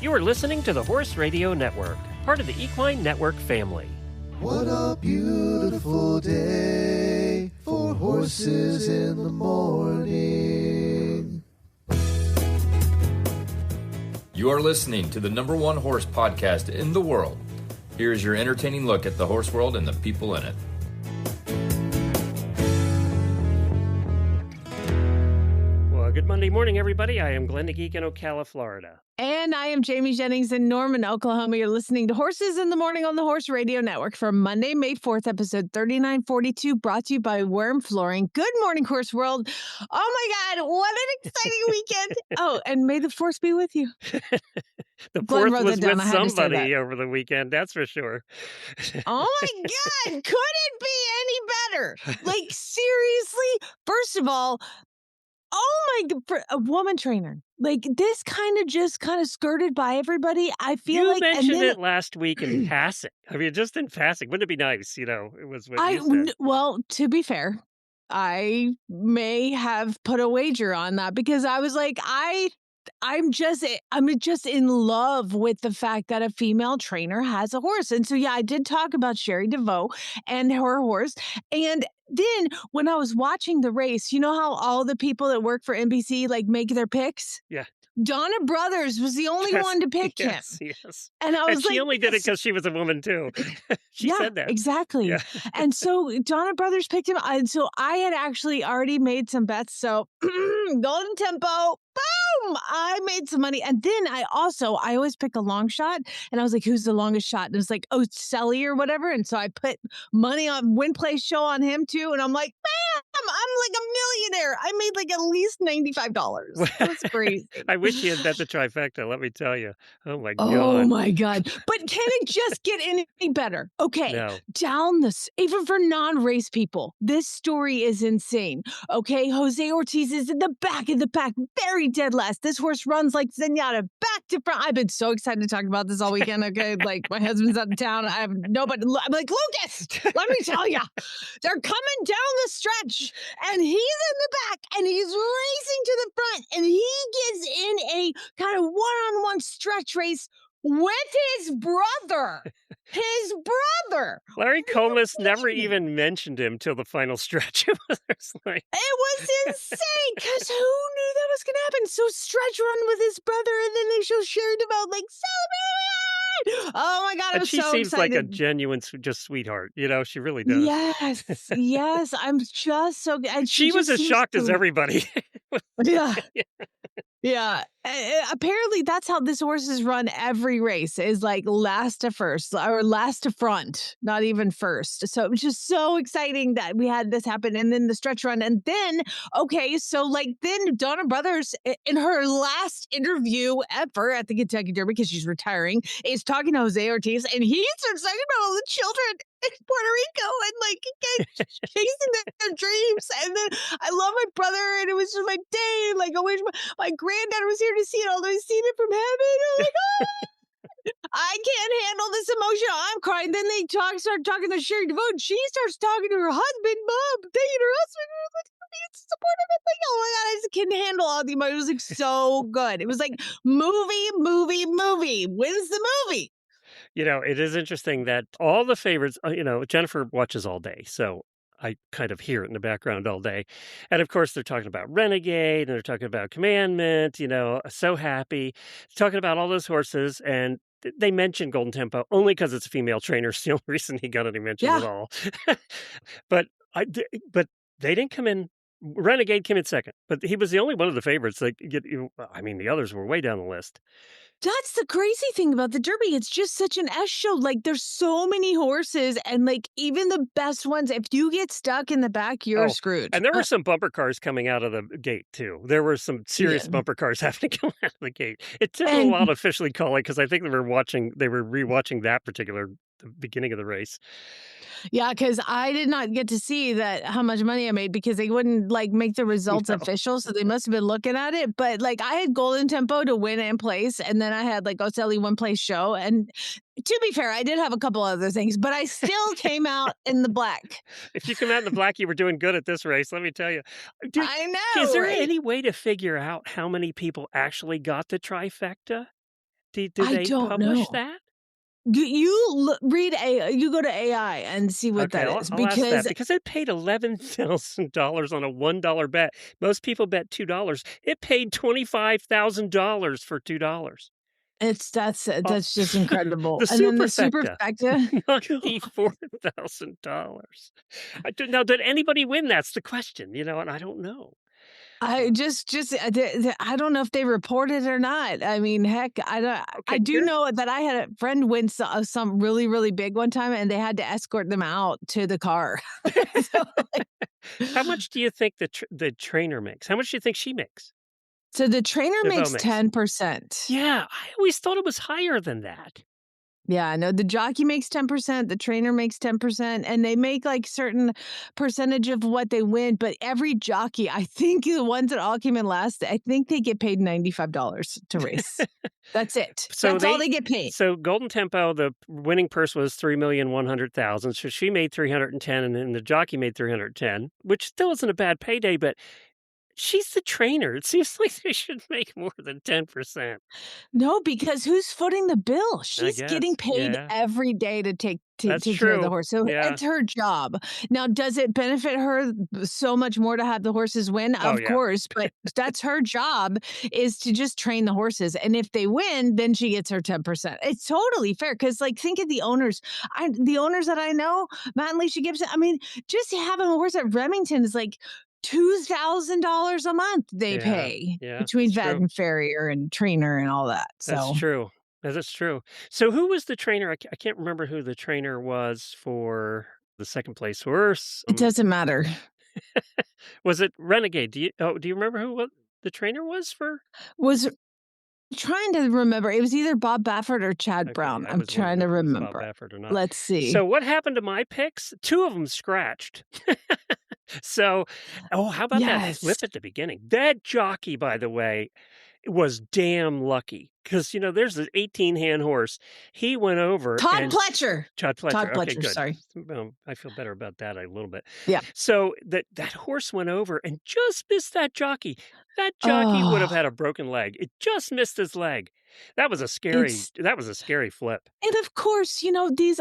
You are listening to the Horse Radio Network, part of the Equine Network family. What a beautiful day for horses in the morning. You are listening to the #1 horse podcast in the world. Here is your entertaining look at the horse world and the people in it. Well, good Monday morning, everybody. I am Glenn the Geek in Ocala, Florida. And I am Jamie Jennings in Norman, Oklahoma. You're listening to Horses in the Morning on the Horse Radio Network for Monday, May 4th, episode 3942, brought to you by WERM Flooring. Good morning, Horse World. Oh my God, what an exciting weekend. Oh, and may the force be with you. The Glenn fourth wrote was that down. with I had to say somebody that. over the weekend, that's for sure. Oh my God, could it be any better? Like, seriously? First of all, oh my God, for a woman trainer. Like, this kind of skirted by everybody. I feel You like, mentioned it last week in passing. I mean, just in passing. Wouldn't it be nice? You know, it was what you said. Well, to be fair, I may have put a wager on that because I was like, I'm just in love with the fact that a female trainer has a horse. And so, yeah, I did talk about Cherie DeVaux and her horse. And then when I was watching the race, you know how all the people that work for NBC like make their picks? Yeah. Donna Brothers was the only one to pick him. Yes. And I was and she like, only did it because she was a woman, too. She said that. Exactly. Yeah. And so Donna Brothers picked him. And so I had actually already made some bets. So Golden Tempo, boom, I made some money. And then I always pick a long shot. And I was like, who's the longest shot? And it was like, oh, Sully or whatever. And so I put money on Win Play Show on him too. And I'm like, man, I'm like a millionaire. I made like at least $95. That's crazy. I wish you had bet the trifecta, let me tell you. Oh, my God. Oh, my God. But can it just get any better? Okay. No. Even for non-race people, this story is insane. Okay. Jose Ortiz is in the back of the pack, very dead last. This horse runs like Zenyatta, back to front. I've been so excited to talk about this all weekend. Okay. Like, my husband's out of town. I have nobody. I'm like, Lucas, let me tell you, they're coming down the stretch and he's in the back and he's racing to the front and he gets in a kind of one-on-one stretch race with his brother. His brother. Larry Coleman never even mentioned him till the final stretch. It was insane because who knew that was going to happen? So Stretch run with his brother, and then they show Cherie DeVaux like celebrate. Oh my God, I was so excited. She seems like a genuine, just sweetheart. You know, she really does. Yes. I'm just so good. She was as shocked as everybody. Yeah. Apparently, that's how this horse is run every race, is like last to first or last to front, not even first. So it was just so exciting that we had this happen. And then the stretch run. And then, then Donna Brothers, in her last interview ever at the Kentucky Derby, because she's retiring, is talking to Jose Ortiz. And he starts talking about all the children in Puerto Rico and chasing their dreams. And then I love my brother, and it was just my day. Like, I wish my granddad was here to see it, although he's seen it from heaven. I'm like, I can't handle this emotion. I'm crying. Then they start talking to Cherie DeVaux. She starts talking to her husband, Mom, taking her husband. I was like, it's supportive. I'm like, oh my God, I just can't handle all the emotions. It was like so good. It was like movie. When's the movie? You know, it is interesting that all the favorites, Jennifer watches all day. So I kind of hear it in the background all day. And of course, they're talking about Renegade and they're talking about Commandment, So Happy, talking about all those horses. And they mention Golden Tempo only because it's a female trainer. It's the only reason he got any mention at all. But they didn't come in. Renegade came in second, but he was the only one of the favorites. The others were way down the list. That's the crazy thing about the Derby. It's just such an S show. Like, there's so many horses, and even the best ones, if you get stuck in the back, you're screwed. And there were some bumper cars coming out of the gate, too. There were some serious bumper cars having to come out of the gate. It took a while to officially call it, because I think they were rewatching that particular the beginning of the race. Yeah, because I did not get to see how much money I made because they wouldn't make the results official. So they must have been looking at it. But I had Golden Tempo to win and place. And then I had Ocelli One Place Show. And to be fair, I did have a couple other things, but I still came out in the black. If you come out in the black, you were doing good at this race, let me tell you. I know. Is there any way to figure out how many people actually got the trifecta? Do I they don't publish know. that? Read you go to AI and see what Okay, that I'll is I'll ask that because because it paid $11,000 on a $1 bet. Most people bet $2. It paid $25,000 for $2. Uh, that's just incredible. the And then the superfecta, superfecta. $94,000. Now, did anybody win? That's the question, and I don't know. I So, just I don't know if they report it or not. I mean, heck, I okay, do know that I had a friend win some really really big one time, and they had to escort them out to the car. so, like, how much do you think the trainer makes? How much do you think she makes? so the trainer DeVaux makes makes? 10%. Yeah, I always thought it was higher than that. Yeah, no, the jockey makes 10%, the trainer makes 10%, and they make like certain percentage of what they win. But every jockey, I think the ones that all came in last, I think they get paid $95 to race. That's it. So That's all they they get paid. so Golden Tempo, the winning purse was 3,100,000. So she made 310, and then the jockey made 310, which still isn't a bad payday, but she's the trainer. It seems like they should make more than 10%. No, because who's footing the bill? I She's getting guess. paid Yeah, every day to that's take care of the true. horse. So Yeah. it's her job. Now, does it benefit her so much more to have the horses win? Oh, Of yeah. course, but that's her job is to just train the horses. And if they win, then she gets her 10%. It's totally fair. Cause like think of the owners. The owners that I know, Matt and Alicia Gibson, I mean, just having a horse at Remington is like $2,000 a month they Yeah. pay Yeah, between that's vet true. and farrier and trainer and all that. That's So true. That's true. So who was the trainer? I can't remember who the trainer was for the second place horse. it doesn't matter. Was it Renegade? Do you remember who what the trainer was for? Was trying to remember. It was either Bob Baffert or Chad Okay, Brown. I I'm was trying wondering to if it was Bob remember. Baffert or not. Let's see. So what happened to my picks? 2 of them scratched. So, how about that Yes. flip at the beginning? That jockey, by the way, was damn lucky because there's an 18-hand horse. He went over Todd and Pletcher. Todd Pletcher. Todd Okay, Pletcher, good. sorry. I feel better about that a little bit. Yeah. So that horse went over and just missed that jockey. That jockey would have Oh, had a broken leg. It just missed his leg. That was a scary it's flip. and of course,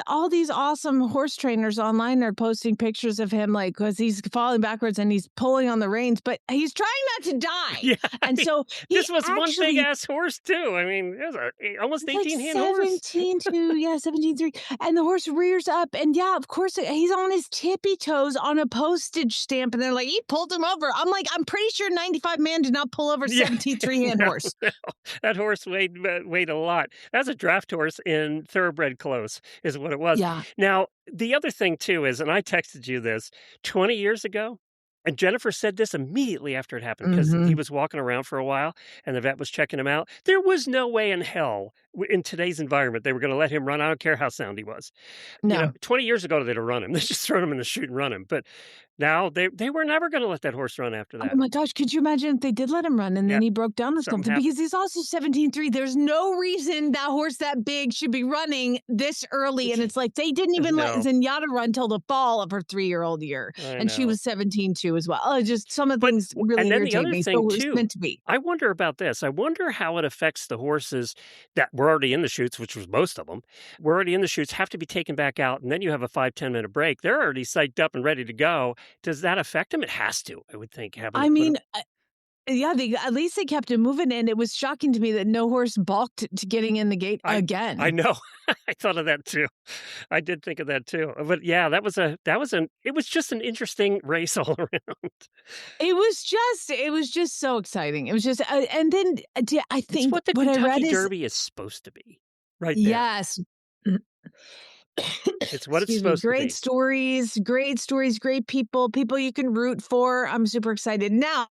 all these awesome horse trainers online are posting pictures of him like because he's falling backwards and he's pulling on the reins, but he's trying not to die. Yeah, I And mean, so he this was one big actually ass horse too. I mean, it was almost it's like 18-hand horse. 17-2, yeah, 17-3. And the horse rears up, and yeah, of course, he's on his tippy toes on a postage stamp, and they're like, he pulled him over. I'm like, I'm pretty sure 95 man did not pull over a Yeah, 17-3-hand no, horse. no, that horse weighed a lot. That's a draft horse in thoroughbred close, is what it was. Yeah. Now, the other thing too is, and I texted you this 20 years ago, and Jennifer said this immediately after it happened because he Mhm. was walking around for a while, and the vet was checking him out. There was no way in hell in today's environment they were going to let him run. I don't care how sound he was. No. 20 years ago they'd have run him. They just thrown him in the chute and run him. But now they were never going to let that horse run after Oh that. my gosh, could you imagine if they did let him run and Yeah, then he broke down or something something? happened. Because he's also 17-3. There's no reason that horse that big should be running this early. And it's like they didn't even let No, Zenyatta run till the fall of her 3-year-old year. I And she know. was 17-2 as well. Oh, just some of the But things really and then the irritate other me. So thing it was too, meant to be. I wonder about this. I wonder how it affects the horses that were already in the chutes, which was most of them. Were already in the chutes, have to be taken back out, and then you have a 5-10 minute break. They're already psyched up and ready to go. Does that affect them? It has to, I would think, having to I put mean, them. yeah, at least they kept him moving, and it was shocking to me that no horse balked to getting in the gate I again. know. I thought of that too. I did think of that too. But yeah, it was just an interesting race all around. It was just so exciting. It was just, and then I It's think what the what I read Kentucky is Derby is supposed to be, right there. yes. It's what it's Excuse me. supposed to be. Great stories, great people you can root for. I'm super excited. Now,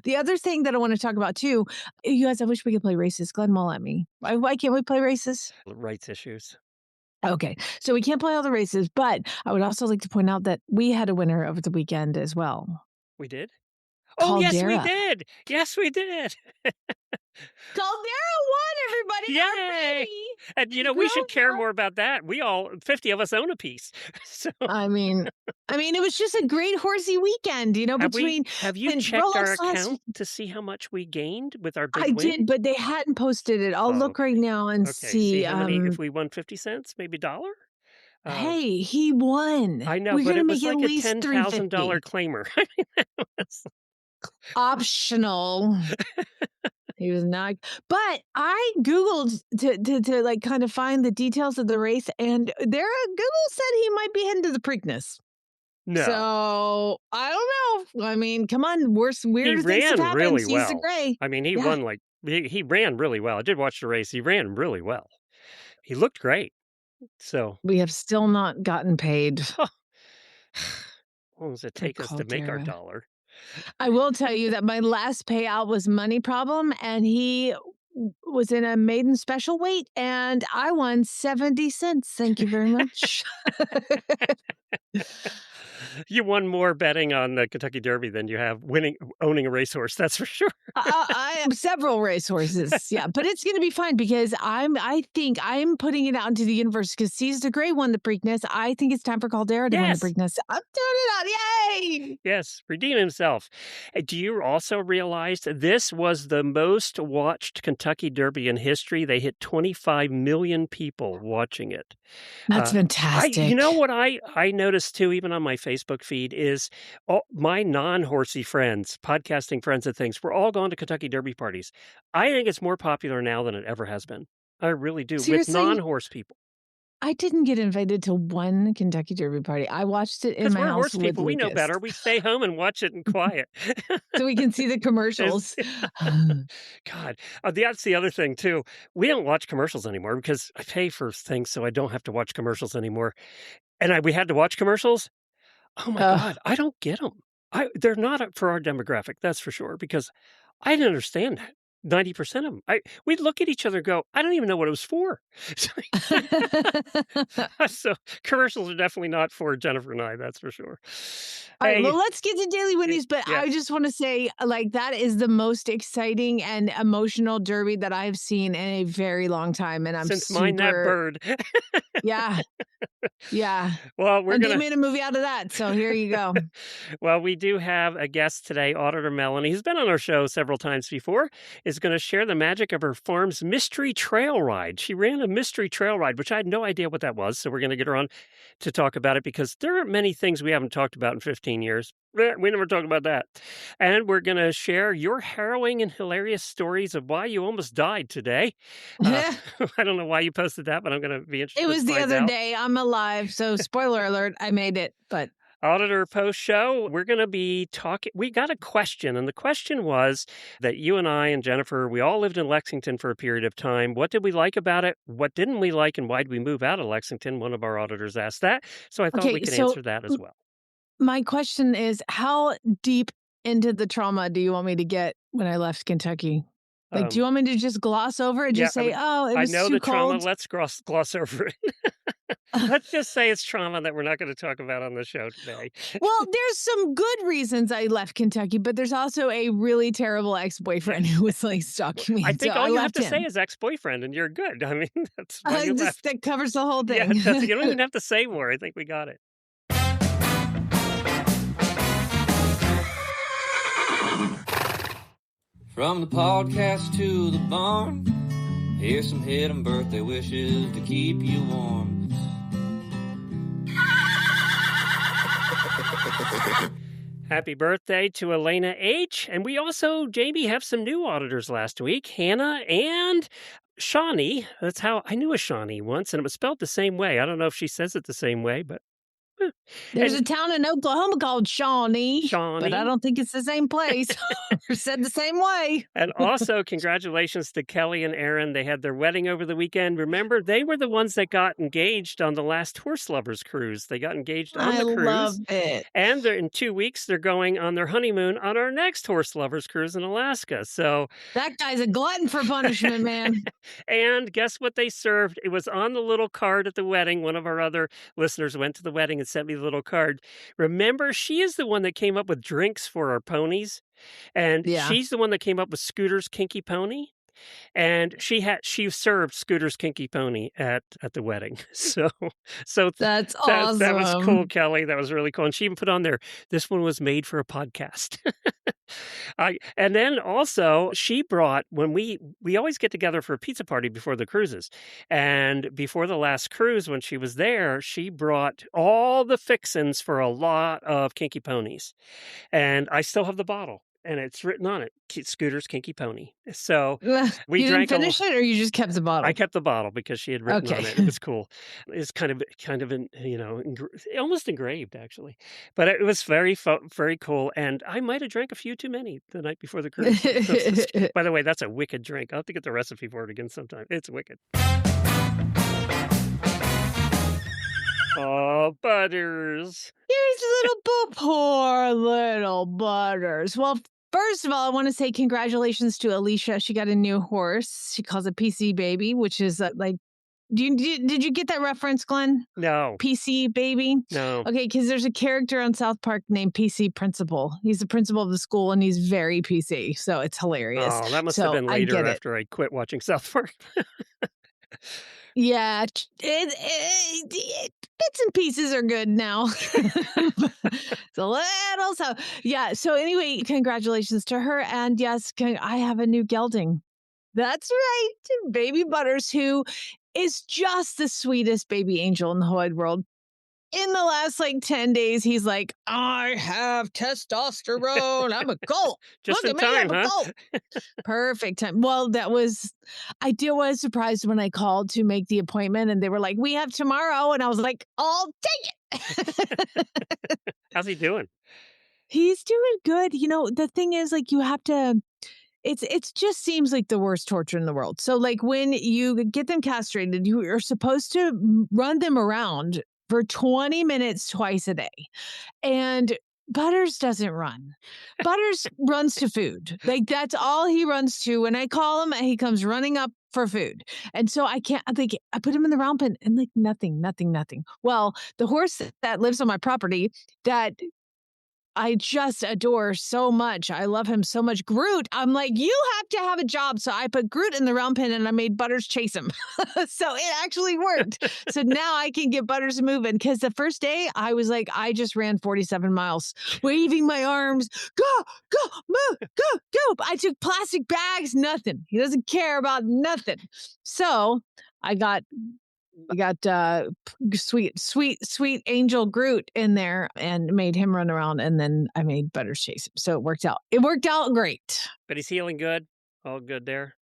the other thing that I want to talk about too, you guys, I wish we could play races. Glenn will let me. Why can't we play races? Rights issues. Okay, so we can't play all the races, but I would also like to point out that we had a winner over the weekend as well. We did? Oh, yes, we Caldera. did. Yes, we did. Caldera won, everybody. Yay! And, we should care more about that. We all, 50 of us own a piece. So I mean, it was just a great horsey weekend, between have you and checked our Rolex last account to see how much we gained with our big I win? did, but they hadn't posted it. I'll look right Okay. now and Okay, see see. how many, if we won 50 cents, maybe $1? Hey, he won. I know, We're but gonna it make was at like a least $10,000 $350. claimer. I mean, that was Optional. He was not, but I Googled to like kind of find the details of the race, and Google said he might be heading to the Preakness. no. So I don't know. I mean, come on, He weirder things have ran happened. really Seas the well. Gray. I mean, he Yeah. won like he ran really well. I did watch the race. He ran really well. He looked great. So We have still not gotten paid how long does it for take us to make our Caldera. dollar? I will tell you that my last payout was Money Problem, and he was in a maiden special weight, and I won 70 cents. Thank you very much. You won more betting on the Kentucky Derby than you have owning a racehorse. That's for sure. I am several racehorses, yeah, but it's going to be fun because I think I'm putting it out into the universe because Seas the Gray won the Preakness. I think it's time for Caldera to win the Yes. Preakness. I'm throwing it out. Yay! Yes, redeem himself. Do you also realize that this was the most watched Kentucky Derby in history? They hit 25 million people watching it. That's fantastic. You know what I noticed too, even on my Facebook feed, is my non-horsey friends, podcasting friends and things, we're all going to Kentucky Derby parties. I think it's more popular now than it ever has been. I really do. Seriously? With non-horse people. I didn't get invited to one Kentucky Derby party. I watched it in Because my we're house horse with people. We know Lucas. better. We stay home and watch it in quiet. So we can see the commercials. God, that's the other thing too. We don't watch commercials anymore because I pay for things, so I don't have to watch commercials anymore. And we had to watch commercials. Oh my God, I don't get them. They're not for our demographic, that's for sure. Because I didn't understand that. 90% of them. We'd look at each other and go, I don't even know what it was for. So commercials are definitely not for Jennifer and I, that's for sure. All right, Hey, well, let's get to Daily Whinnies, but yeah. I just want to say, like, that is the most exciting and emotional derby that I've seen in a very long time, and I'm since super... Mind That Bird. Yeah. Yeah. Well, we're And going they made a movie out of that, so here you go. Well, we do have a guest today, Auditor Melanie, who's been on our show several times before, is going to share the magic of her farm's mystery trail ride. She ran a mystery trail ride, which I had no idea what that was, so we're going to get her on to talk about it because there are many things we haven't talked about in 15 years. We never talk about that. And we're going to share your harrowing and hilarious stories of why you almost died today. I don't know why you posted that, but I'm going to be interested. It was to the find other out. day. I'm alive, so spoiler alert, I made it, but... Auditor Post Show, we're going to be talking. We got a question, and the question was that you and I and Jennifer, we all lived in Lexington for a period of time. What did we like about it? What didn't we like, and why did we move out of Lexington? One of our auditors asked that, so I thought we could answer that as well. My question is, how deep into the trauma do you want me to get when I left Kentucky? Like, do you want me to just gloss over it? Just say, it was I know too the trauma. cold? Let's gloss over it. Let's just say it's trauma that we're not going to talk about on the show today. Well, there's some good reasons I left Kentucky, but there's also a really terrible ex-boyfriend who was like stalking me. I think so all I you have left to him. say is ex-boyfriend, and you're good. I mean, that's why you left. That covers the whole Yeah, thing. you don't even have to say more. I think we got it. From the podcast to the barn, here's some hidden birthday wishes to keep you warm. Happy birthday to Elena H. And we also, Jamie, have some new auditors last week, Hannah and Shawnee. That's how I knew a Shawnee once, and it was spelled the same way. I don't know if she says it the same way, but There's a town in Oklahoma called Shawnee, but I don't think it's the same place or said the same way. And also, congratulations to Kelly and Aaron. They had their wedding over the weekend. Remember, they were the ones that got engaged on the last Horse Lovers cruise. They got engaged on the cruise. I love it. And in 2 weeks, they're going on their honeymoon on our next Horse Lovers cruise in Alaska. So that guy's a glutton for punishment, man. And guess what they served? It was on the little card at the wedding. One of our other listeners went to the wedding and sent me the little card. Remember, she is the one that came up with drinks for our ponies. And she's the one that came up with Scooter's Kinky Pony. and she served Scooter's Kinky Pony at the wedding. So That's that was cool, awesome. Kelly. That was really cool. And she even put on there, this one was made for a podcast. And then also she brought, when we always get together for a pizza party before the cruises, and before the last cruise when she was there, she brought all the fixins for a lot of Kinky Ponies, and I still have the bottle, and it's written on it, Scooter's Kinky Pony. So we You didn't drank finish it, or you just kept the bottle? I kept the bottle because she had written on Okay. it. It was cool. It's kind of almost engraved actually, but it was very cool. And I might have drank a few too many the night before the cruise. By the way, that's a wicked drink. I'll have to get the recipe for it again sometime. It's wicked. Oh, Butters. Here's poor little Butters. Well, first of all, I want to say congratulations to Alicia. She got a new horse. She calls it PC Baby, which is like, did you get that reference, Glenn? No. PC Baby? No. Okay, because there's a character on South Park named PC Principal. He's the principal of the school, and he's very PC, so it's hilarious. Oh, that must have been later I get after I quit watching South Park. Yeah, bits and pieces are good now. It's a little so. Yeah. So anyway, congratulations to her, and yes, I have a new gelding. That's right, baby Butters, who is just the sweetest baby angel in the whole wide world. In the last 10 days, he's like, I have testosterone. I'm a colt. Just Look in at me, time, I'm a huh? colt. Perfect time. Well, was surprised when I called to make the appointment, and they were like, we have tomorrow. And I was like, I'll take it. How's he doing? He's doing good. The thing is, you have to, it just seems like the worst torture in the world. So when you get them castrated, you are supposed to run them around for 20 minutes twice a day. And Butters doesn't run. Butters runs to food. That's all he runs to. When I call him, he comes running up for food. And so I can't, I put him in the round pen and nothing. Well, the horse that lives on my property that I just adore so much. I love him so much. Groot, I'm like, you have to have a job. So I put Groot in the round pen and I made Butters chase him. So it actually worked. So now I can get Butters moving. Because the first day I was like, I just ran 47 miles, waving my arms, go, move, go. I took plastic bags, nothing. He doesn't care about nothing. So I got sweet angel Groot in there and made him run around, and then I made Butters chase him. So it worked out great. But he's healing good. All good there.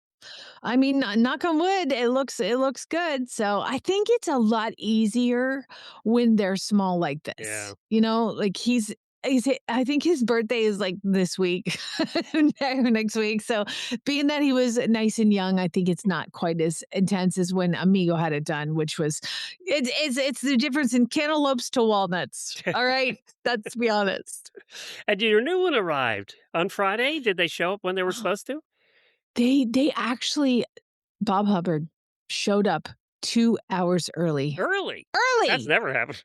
I mean, knock on wood, it looks good. So I think it's a lot easier when they're small like this. Yeah. I think his birthday is this week, next week. So being that he was nice and young, I think it's not quite as intense as when Amigo had it done, which was, it's the difference in cantaloupes to walnuts. All right. Let's be honest. And your new one arrived on Friday. Did they show up when they were supposed to? They actually, Bob Hubbard showed up 2 hours early. Early? That's never happened.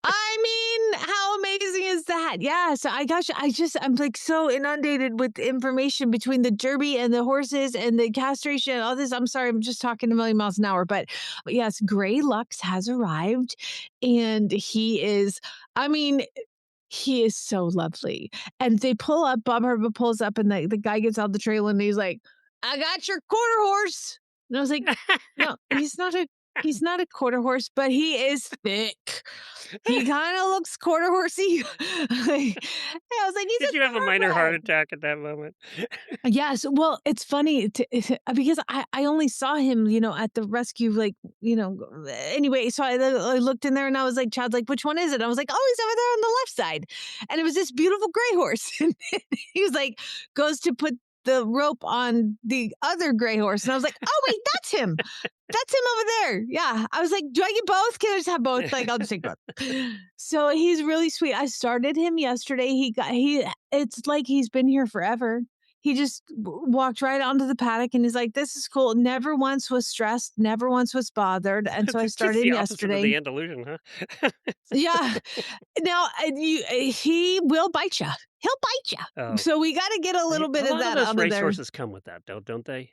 I mean, how amazing is that? Yeah. So I'm so inundated with information between the derby and the horses and the castration and all this. I'm sorry, I'm just talking a million miles an hour. But yes, Gray Lux has arrived, and he is so lovely. And they pull up, Bob Herbert pulls up, and the guy gets out the trailer and he's like, I got your quarter horse. And I was like, no, he's not a quarter horse, but he is thick. He kind of looks quarter horsey. I was like, did you have a minor heart attack at that moment? Yes. Well, it's funny because I only saw him, at the rescue, anyway. So I looked in there and I was like, Chad's like, which one is it? I was like, oh, he's over there on the left side. And it was this beautiful gray horse. And he was like, goes to put the rope on the other gray horse. And I was like, oh, wait, that's him. That's him over there. Yeah. I was like, do I get both? Can I just have both? I'll just take both. So he's really sweet. I started him yesterday. It's like he's been here forever. He just walked right onto the paddock and he's like, this is cool. Never once was stressed. Never once was bothered. And so I started him yesterday. The Andalusian, huh? Yeah. Now, he will bite you. He'll bite you. Oh. So we got to get a little bit of that out of there. Racehorses come with that, don't they?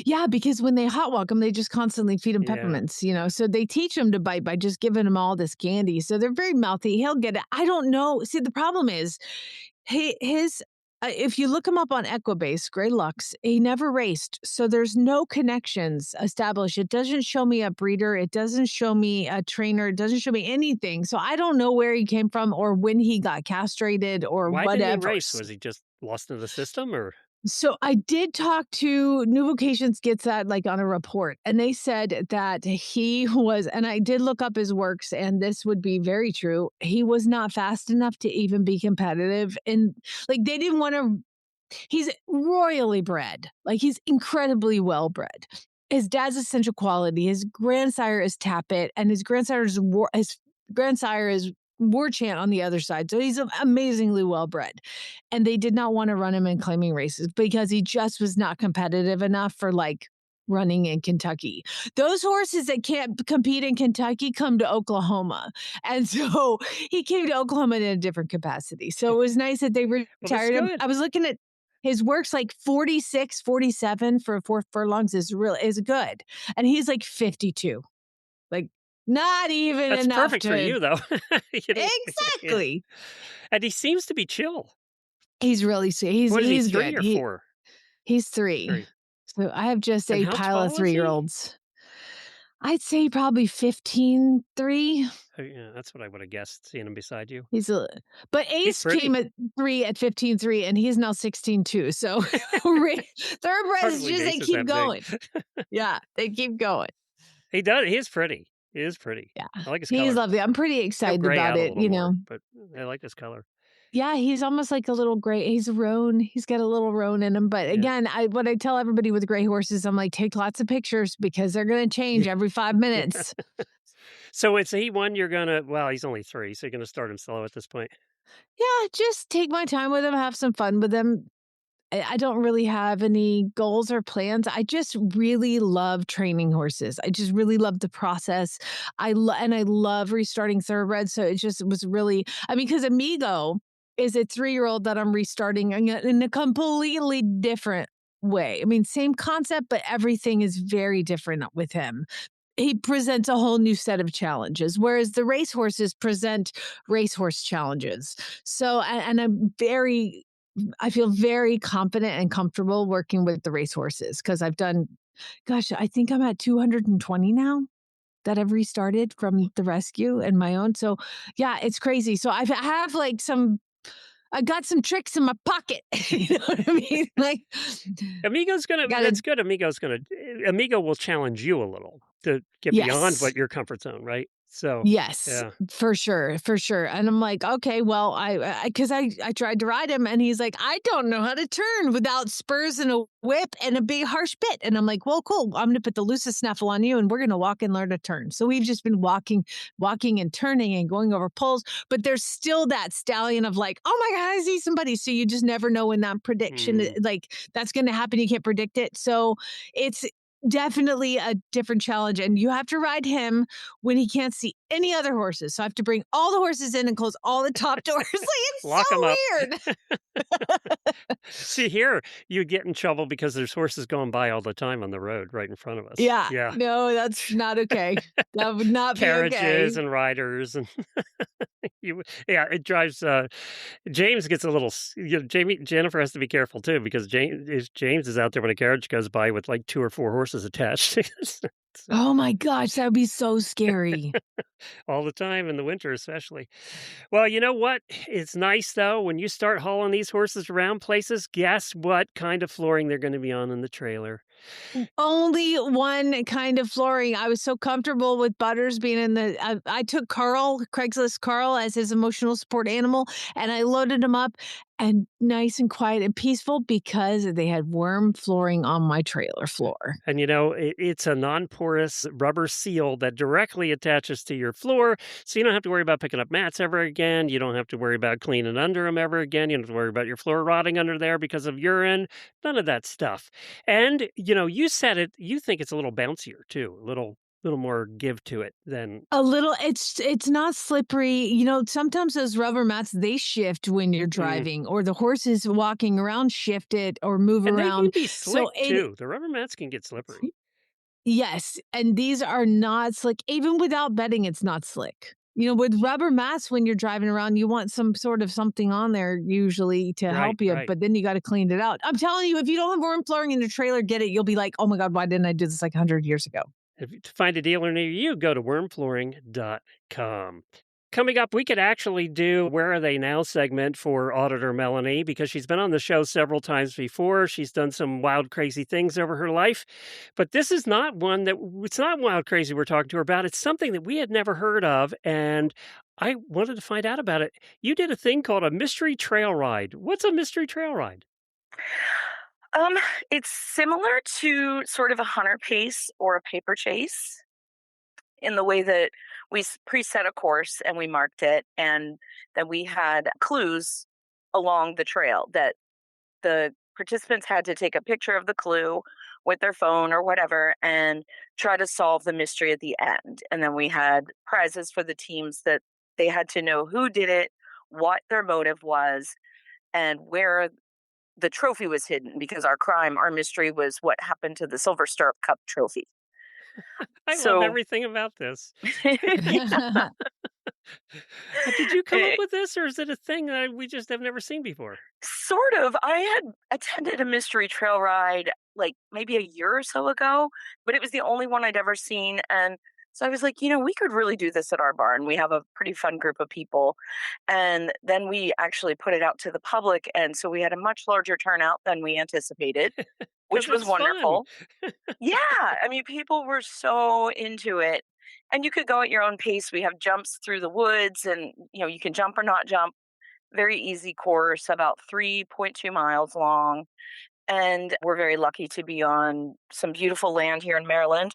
Yeah, because when they hot walk them, they just constantly feed him Yeah. peppermints, so they teach him to bite by just giving him all this candy. So they're very mouthy. He'll get it. I don't know. See, the problem is his if you look him up on Equibase, Gray Lux, he never raced. So there's no connections established. It doesn't show me a breeder. It doesn't show me a trainer. It doesn't show me anything. So I don't know where he came from or when he got castrated or Why didn't he whatever. race? Was he just lost in the system, or? So I did talk to New Vocations gets that like on a report, and they said that he was, and I did look up his works, and this would be very true. He was not fast enough to even be competitive, and like they didn't want to. He's royally bred, like he's incredibly well bred. His dad's essential quality. His grandsire is Tappet, and his grandsire is War Chant on the other side. So he's amazingly well bred. And they did not want to run him in claiming races because he just was not competitive enough for like running in Kentucky. Those horses that can't compete in Kentucky come to Oklahoma. And so he came to Oklahoma in a different capacity. So it was nice that they retired him. good. I was looking at his works like 46, 47 for 4 furlongs is good. And he's like 52. Like not even That's enough perfect to for you, though. You know? Yeah. Exactly. And he seems to be chill. He's really sweet. What is he, He's 3 good. or 4? He's 3. 3. So I have just And a how pile of tall is he? 3-year-olds. I'd say probably 15'3". Oh, yeah, that's what I would have guessed, seeing him beside you. But Ace pretty. came at 3 at 15'3", and he's now 16'2". So thoroughbreds Hardly just Ace they is keep that going. big. Yeah, they keep going. He does. He is pretty. He is pretty. Yeah, I like his he's color. lovely. I'm pretty He'll excited gray about out a it. little more, but I like his color. Yeah, he's almost like a little gray. He's a roan. He's got a little roan in him. But Yeah. again, what I tell everybody with gray horses, I'm like, take lots of pictures because they're going to change every 5 minutes. So is he one you're gonna? Well, he's only 3, so you're gonna start him slow at this point. Yeah, just take my time with him, have some fun with him. I don't really have any goals or plans. I just really love training horses. I just really love the process. And I love restarting thoroughbreds. So it just was really, I mean, because Amigo is a 3-year-old that I'm restarting in a completely different way. I mean, same concept, but everything is very different with him. He presents a whole new set of challenges, whereas the racehorses present racehorse challenges. So, and I feel very confident and comfortable working with the racehorses because I've done, gosh, I think I'm at 220 now that I've restarted from the rescue and my own. So yeah, it's crazy. So I have like I got some tricks in my pocket. You know what I mean? Like Amigo's gonna. That's good. Amigo will challenge you a little to get beyond Yes. what your comfort zone, right? So Yes, yeah. for sure, for sure. And I'm like, okay, well, because I tried to ride him, and he's like, I don't know how to turn without spurs and a whip and a big harsh bit. And I'm like, well, cool. I'm gonna put the loosest snaffle on you, and we're gonna walk and learn to turn. So we've just been walking and turning and going over poles. But there's still that stallion of like, oh my god, I see somebody. So you just never know when that prediction, like that's gonna happen. You can't predict it. So it's definitely a different challenge, and you have to ride him when he can't see any other horses. So I have to bring all the horses in and close all the top doors. Like it's Lock so 'em up. weird. See, here you get in trouble because there's horses going by all the time on the road right in front of us. Yeah. Yeah. No, that's not okay. That would not be okay. Carriages and riders and it drives James gets a little Jennifer has to be careful too because James is out there when a carriage goes by with like 2 or 4 horses attached. Oh my gosh, that would be so scary. All the time in the winter especially. Well, you know what? It's nice though when you start hauling these horses around places, guess what kind of flooring they're going to be on in the trailer? Only one kind of flooring. I was so comfortable with Butters being in the. I took Craigslist Carl, as his emotional support animal, and I loaded him up and nice and quiet and peaceful because they had WERM flooring on my trailer floor. And it's a non-porous rubber seal that directly attaches to your floor, so you don't have to worry about picking up mats ever again. You don't have to worry about cleaning under them ever again. You don't have to worry about your floor rotting under there because of urine. None of that stuff. And you said it. You think it's a little bouncier too, a little little more give to it than A little, it's not slippery. You know, sometimes those rubber mats, they shift when you're driving, or the horses walking around shift it or move and they can around. be slick So it too. The rubber mats can get slippery. yes, and these are not slick. Even without bedding, it's not slick. You know, with rubber mats, when you're driving around, you want some sort of something on there usually to Right, help you, right. but then you got to clean it out. I'm telling you, if you don't have worm flooring in the trailer, get it. You'll be like, oh my God, why didn't I do this like 100 years ago? To find a dealer near you, go to wormflooring.com. Coming up, we could actually do Where Are They Now segment for Auditor Melanie because she's been on the show several times before. She's done some wild, crazy things over her life. But this is not one that it's not wild, crazy we're talking to her about. It's something that we had never heard of. And I wanted to find out about it. You did a thing called a mystery trail ride. What's a mystery trail ride? It's similar to sort of a hunter pace or a paper chase in the way that we preset a course and we marked it, and then we had clues along the trail that the participants had to take a picture of the clue with their phone or whatever and try to solve the mystery at the end. And then we had prizes for the teams that they had to know who did it, what their motive was, and where the trophy was hidden, because our mystery was what happened to the Silver Stirrup Cup trophy. I love So everything about this. yeah, Did you come up with this, or is it a thing that we just have never seen before? sort of. I had attended a mystery trail ride like maybe a year or so ago, but it was the only one I'd ever seen. And so I was like, we could really do this at our barn. We have a pretty fun group of people. And then we actually put it out to the public. And so we had a much larger turnout than we anticipated, which 'Cause was it's fun. wonderful. Yeah. I mean, people were so into it. And you could go at your own pace. We have jumps through the woods, and you can jump or not jump. Very easy course, about 3.2 miles long. And we're very lucky to be on some beautiful land here in Maryland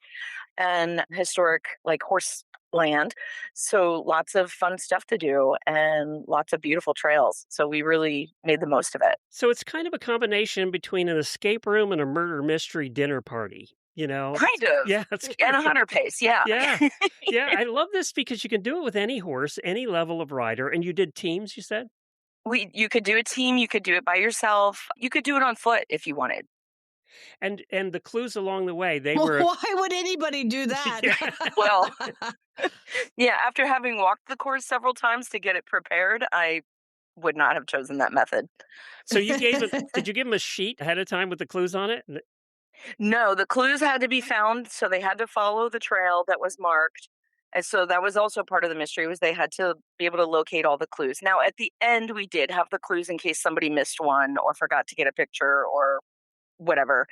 and historic, like, horse land. So lots of fun stuff to do and lots of beautiful trails. So we really made the most of it. So it's kind of a combination between an escape room and a murder mystery dinner party, you know? Kind of. Yeah, it's And a hunter pace. Yeah. Yeah. Yeah, I love this because you can do it with any horse, any level of rider, and you did teams, you said? You could do a team, you could do it by yourself, you could do it on foot if you wanted. And the clues along the way, they Well, were why would anybody do that? Yeah. Well, yeah, after having walked the course several times to get it prepared, I would not have chosen that method. So you did you give them a sheet ahead of time with the clues on it? No, the clues had to be found, so they had to follow the trail that was marked. And so that was also part of the mystery, was they had to be able to locate all the clues. Now, at the end, we did have the clues in case somebody missed one or forgot to get a picture or whatever.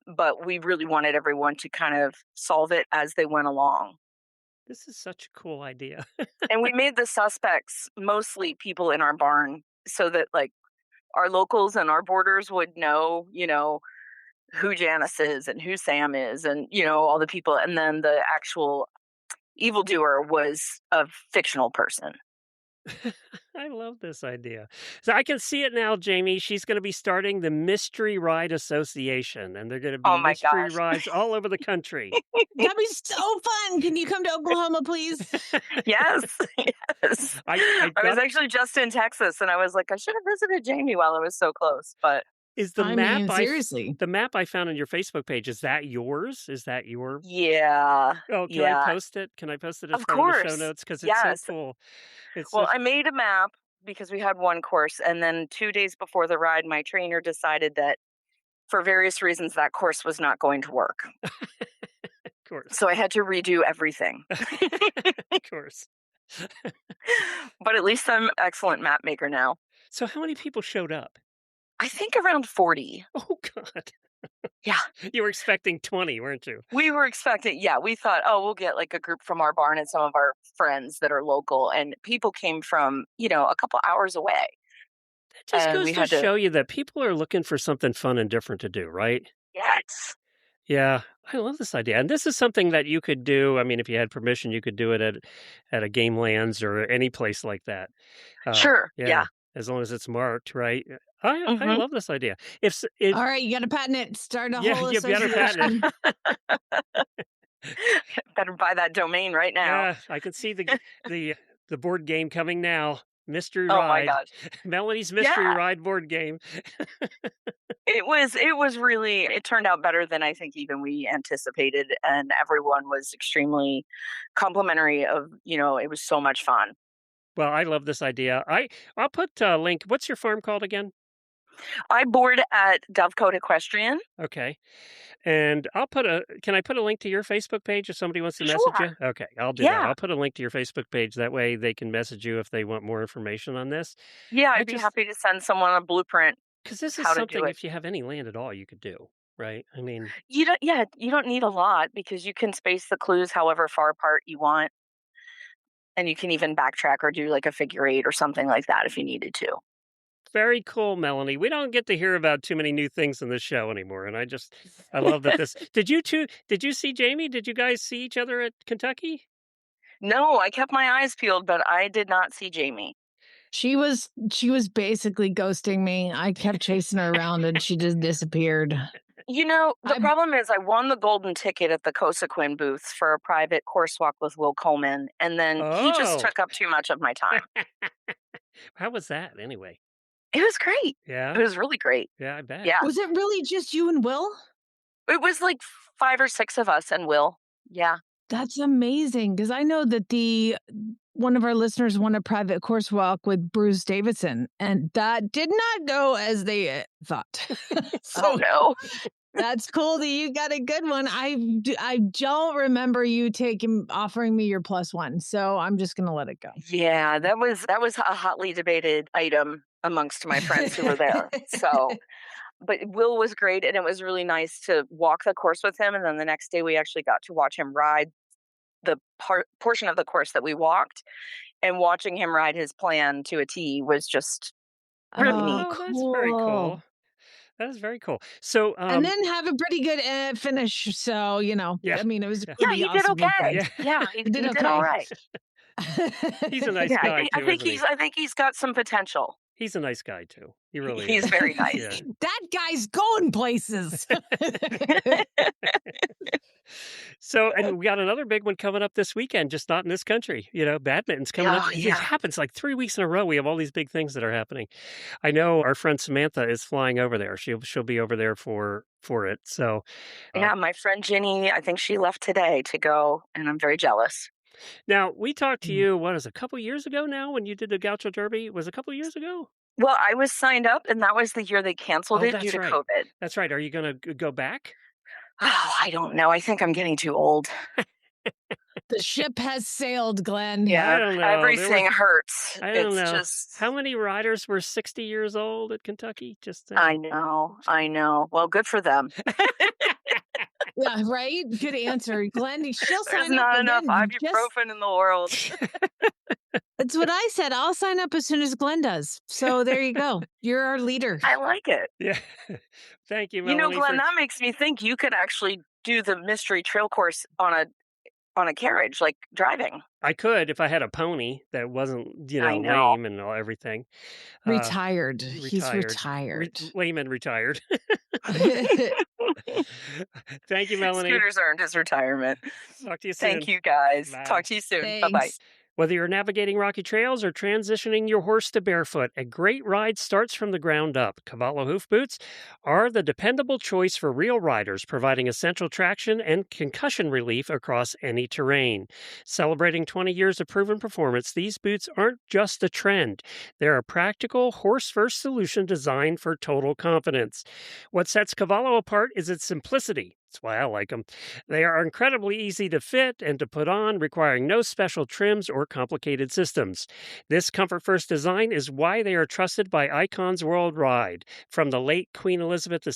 But we really wanted everyone to kind of solve it as they went along. This is such a cool idea. And we made the suspects mostly people in our barn so that, like, our locals and our boarders would know, who Janice is and who Sam is and, all the people. And then the actual evildoer was a fictional person. I love this idea. So I can see it now, Jamie. She's going to be starting the Mystery Ride Association, and they're going to be Oh my mystery gosh. rides all over the country. That'd be so fun. Can you come to Oklahoma, please? Yes. Yes. I I was got- actually just in Texas, and I was like, I should have visited Jamie while I was so close. But Is the I map mean, seriously. the map I found on your Facebook page, is that yours? Is that your yeah. Oh, can Yeah. I post it? Can I post it as Of part of the show course. notes? Because it's Yes. so cool. It's Well, just I made a map because we had one course, and then 2 days before the ride, my trainer decided that for various reasons that course was not going to work. of course. So I had to redo everything. Of course. But at least I'm an excellent map maker now. So how many people showed up? I think around 40. Oh God. Yeah. You were expecting 20, weren't you? We were expecting, we thought, we'll get like a group from our barn and some of our friends that are local. And people came from, a couple hours away. That just And goes we to had to- show you that people are looking for something fun and different to do, right? Yes. Yeah, I love this idea. And this is something that you could do. I mean, if you had permission, you could do it at a Game Lands or any place like that. Sure. Yeah. As long as it's marked, right? I Mhm. love this idea. If All right, you got to patent it. Start a Yeah, whole you better association. patent Better buy that domain right now. Yeah, I can see the the board game coming now. Mystery Oh my Ride. gosh. Melanie's Mystery Yeah. Ride board game. It was really, it turned out better than I think even we anticipated, and everyone was extremely complimentary of, it was so much fun. Well, I love this idea. I'll put a link. What's your farm called again? I board at Dovecote Equestrian. Okay. And can I put a link to your Facebook page if somebody wants to message Sure. you? Okay, I'll do that. Yeah. I'll put a link to your Facebook page. That way they can message you if they want more information on this. Yeah, I I'd be just, happy to send someone a blueprint because this is how to do something, it. if you have any land at all, you could do, right? I mean, You don't need a lot because you can space the clues however far apart you want, and you can even backtrack or do like a figure eight or something like that if you needed to. very cool, Melanie. We don't get to hear about too many new things in this show anymore. And I love that this, did you see Jamie? Did you guys see each other at Kentucky? No, I kept my eyes peeled, but I did not see Jamie. She was basically ghosting me. I kept chasing her around and she just disappeared. The I- problem is I won the golden ticket at the Cosequin booth for a private course walk with Will Coleman, and then he just Oh. took up too much of my time. How was that anyway? It was great. Yeah. It was really great. Yeah, I bet. Yeah. Was it really just you and Will? It was like 5 or 6 of us and Will. Yeah. That's amazing because I know that one of our listeners won a private course walk with Bruce Davidson, and that did not go as they thought. Oh, no. That's cool that you got a good one. I don't remember you offering me your +1, so I'm just gonna let it go. Yeah, that was a hotly debated item amongst my friends who were there. So, but Will was great, and it was really nice to walk the course with him, and then the next day we actually got to watch him ride the portion of the course that we walked, and watching him ride his plan to a T was just really neat. Oh, that's very cool. That is very cool. So, And then have a pretty good finish. So, Yeah. I mean, it was Yeah. Yeah, pretty he did awesome okay. weekend. Yeah, he did did all okay. right. He's a nice Yeah, guy I too, think isn't he? I think he's got some potential. He's a nice guy too. He really He's is. very nice. Yeah. That guy's going places. So, and we got another big one coming up this weekend, just not in this country. Badminton's coming up. Oh, It yeah. happens like 3 weeks in a row. We have all these big things that are happening. I know our friend Samantha is flying over there. She'll be over there for it. So, Yeah, my friend Ginny, I think she left today to go, and I'm very jealous. now we talked to Mm. you, what is it, a couple years ago now when you did the Gaucho Derby? Was it a couple years ago? Well, I was signed up, and that was the year they canceled Oh, it that's due to right. COVID. That's right. Are you going to go back? Oh, I don't know. I think I'm getting too old. The ship has sailed, Glenn. I don't know. Everything hurts. I don't It's know. just. How many riders were 60 years old at Kentucky? Just I know. Well, good for them. Yeah, right? Good answer. Glenn, she'll There's sign up. not and enough then ibuprofen in the world. That's what I said. I'll sign up as soon as Glenn does. So there you go. You're our leader. I like it. Yeah. Thank you, Melanie. Glenn, that makes me think you could actually do the mystery trail course on a carriage, like driving. I could if I had a pony that wasn't, I know. lame and everything. Retired. He's retired. Lame and retired. Thank you, Melanie. Scooter's earned his retirement. Talk to you soon. Thank you, guys. Bye. Talk to you soon. Thanks. Bye-bye. Whether you're navigating rocky trails or transitioning your horse to barefoot, a great ride starts from the ground up. Cavallo hoof boots are the dependable choice for real riders, providing essential traction and concussion relief across any terrain. Celebrating 20 years of proven performance, these boots aren't just a trend. They're a practical, horse-first solution designed for total confidence. What sets Cavallo apart is its simplicity. That's why I like them. They are incredibly easy to fit and to put on, requiring no special trims or complicated systems. This comfort-first design is why they are trusted by icons worldwide, from the late Queen Elizabeth II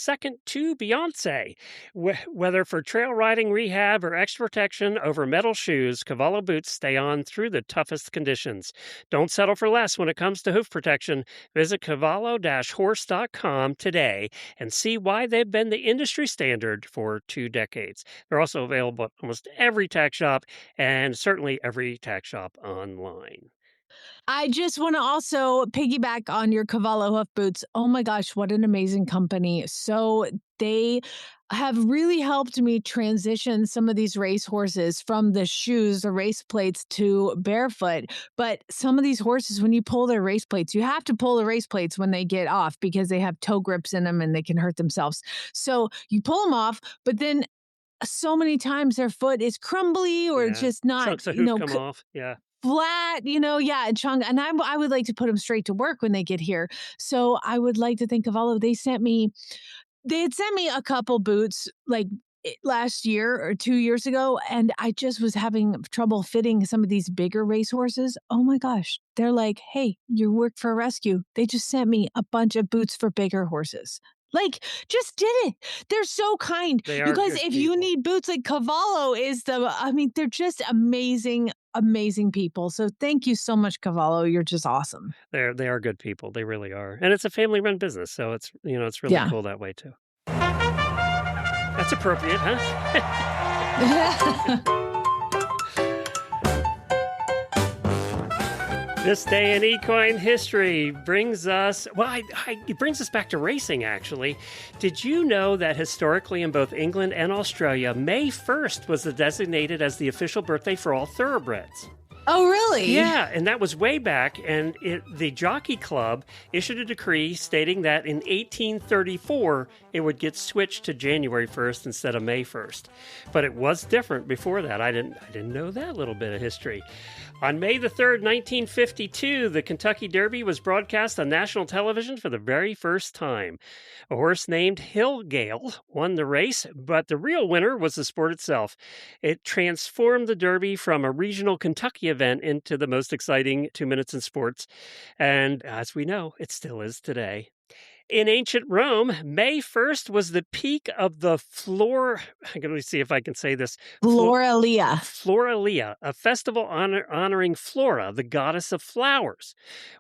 to Beyoncé. Whether for trail riding, rehab, or extra protection over metal shoes, Cavallo boots stay on through the toughest conditions. Don't settle for less when it comes to hoof protection. Visit cavallo-horse.com today and see why they've been the industry standard for 2 decades. They're also available at almost every tack shop and certainly every tack shop online. I just want to also piggyback on your Cavallo hoof boots. Oh my gosh, what an amazing company. So they have really helped me transition some of these race horses from the shoes, the race plates, to barefoot. But some of these horses, when you pull their race plates, you have to pull the race plates when they get off because they have toe grips in them and they can hurt themselves. So you pull them off, but then so many times their foot is crumbly or Yeah. just not, Chunks of hoof come off. Yeah. flat, and chunk. And I would like to put them straight to work when they get here. So I would like to think of they had sent me a couple boots like last year or 2 years ago, and I just was having trouble fitting some of these bigger racehorses. Oh my gosh. They're like, hey, you work for a rescue. They just sent me a bunch of boots for bigger horses. Like, just did it. They're so kind. They You are guys, good if you people. need boots, like Cavallo they're just amazing, amazing people. So thank you so much, Cavallo. You're just awesome. They are good people. They really are. And it's a family-run business, so it's really Yeah. cool that way too. That's appropriate, huh? This day in equine history brings us, it brings us back to racing, actually. Did you know that historically in both England and Australia, May 1st was designated as the official birthday for all thoroughbreds? Oh, really? Yeah, and that was way back, and the Jockey Club issued a decree stating that in 1834 it would get switched to January 1st instead of May 1st. But it was different before that. I didn't know that little bit of history. On May the 3rd, 1952, the Kentucky Derby was broadcast on national television for the very first time. A horse named Hillgale won the race, but the real winner was the sport itself. It transformed the Derby from a regional Kentucky event into the most exciting 2 minutes in sports. And as we know, it still is today. In ancient Rome, May 1st was the peak of the I'm going to see if I can say this. Floralia. Floralia, a festival honoring Flora, the goddess of flowers.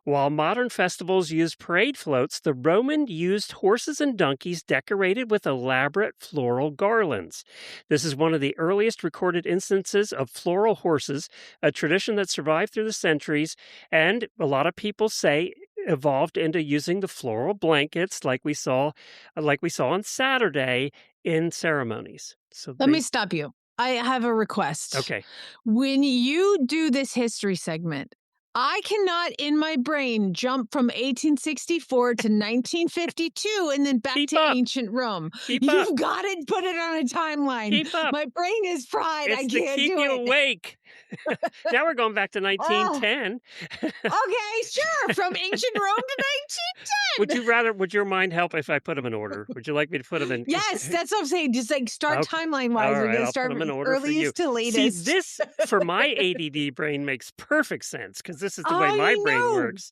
While modern festivals use parade floats, the Roman used horses and donkeys decorated with elaborate floral garlands. This is one of the earliest recorded instances of floral horses, a tradition that survived through the centuries, and a lot of people say evolved into using the floral blankets like we saw on Saturday in ceremonies. So Let me stop you. I have a request. Okay. When you do this history segment, I cannot in my brain jump from 1864 to 1952 and then back to ancient Rome. You've got to put it on a timeline. Keep up. My brain is fried. It's I to can't keep do you it. awake. Now we're going back to 1910. Okay, sure. From ancient Rome to 1910. Would your mind help if I put them in order? Would you like me to put them in? Yes, that's what I'm saying. Just like start timeline wise. All We're right, going to I'll start put them in order for you. earliest to latest. See, this for my ADD brain makes perfect sense because this is the way my brain works.